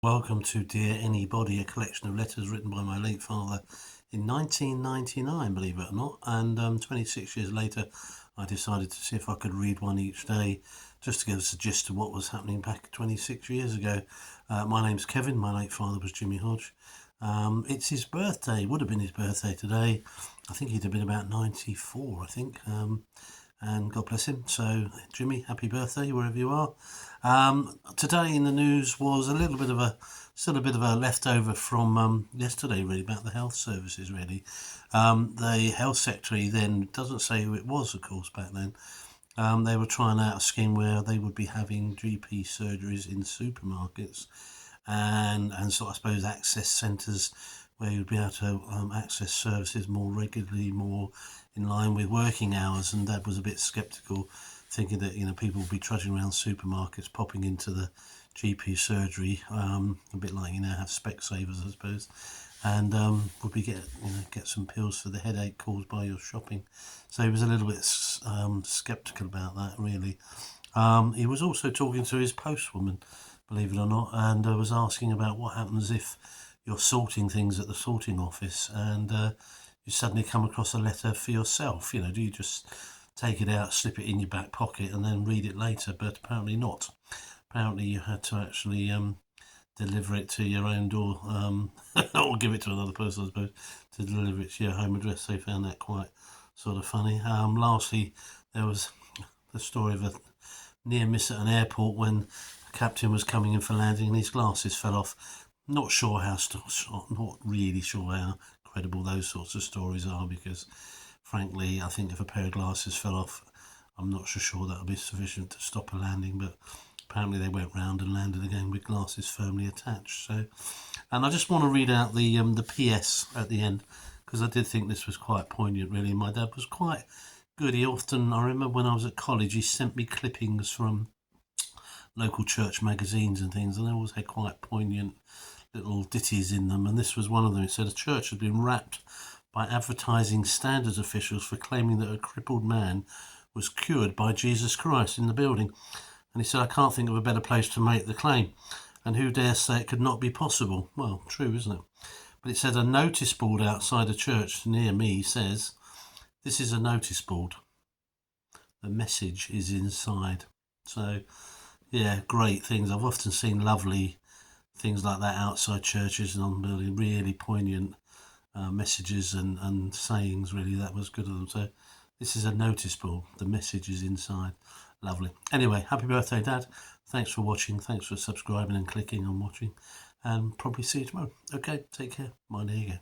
Welcome to Dear Anybody, a collection of letters written by my late father in 1999, believe it or not. And 26 years later, I decided to see if I could read one each day, just to give us a gist of what was happening back 26 years ago. My name's Kevin. My late father was Jimmy Hodge. It's his birthday. Would have been his birthday today. I think he'd have been about 94, I think. And God bless him. So, Jimmy, happy birthday wherever you are. Today in the news was still a bit of a leftover from yesterday, really, about the health services, really. The health secretary then doesn't say who it was, of course, back then. They were trying out a scheme where they would be having GP surgeries in supermarkets and sort of, I suppose, access centres where you'd be able to access services more regularly, more in line with working hours. And Dad was a bit sceptical, thinking that people would be trudging around supermarkets, popping into the GP surgery, a bit like have Specsavers, I suppose, and would be get some pills for the headache caused by your shopping. So he was a little bit sceptical about that, really. He was also talking to his postwoman, believe it or not, and was asking about what happens if you're sorting things at the sorting office and you suddenly come across a letter for yourself. Do you just take it out, slip it in your back pocket and then read it later? But apparently not. Apparently you had to actually deliver it to your own door, or give it to another person, I suppose, to deliver it to your home address. They found that quite sort of funny. Lastly, there was the story of a near miss at an airport when the captain was coming in for landing and his glasses fell off. Not really sure how credible those sorts of stories are, because frankly I think if a pair of glasses fell off, I'm not so sure that would be sufficient to stop a landing, but apparently they went round and landed again with glasses firmly attached. So, and I just want to read out the PS at the end, because I did think this was quite poignant, really. My dad was quite good. I remember when I was at college, he sent me clippings from local church magazines and things, and they always had quite poignant little ditties in them, and this was one of them. It said a church had been wrapped by advertising standards officials for claiming that a crippled man was cured by Jesus Christ in the building. And he said, I can't think of a better place to make the claim, and who dares say it could not be possible? Well, true, isn't it? But it said a notice board outside a church near me says, this is a notice board. The message is inside. So, yeah, great things. I've often seen lovely things like that outside churches and on building, really poignant messages and sayings, really. That was good of them. So this is a notice board. The message is inside. Lovely. Anyway, happy birthday, Dad. Thanks for watching. Thanks for subscribing and clicking and watching. And probably see you tomorrow. Okay, take care. Mind you go.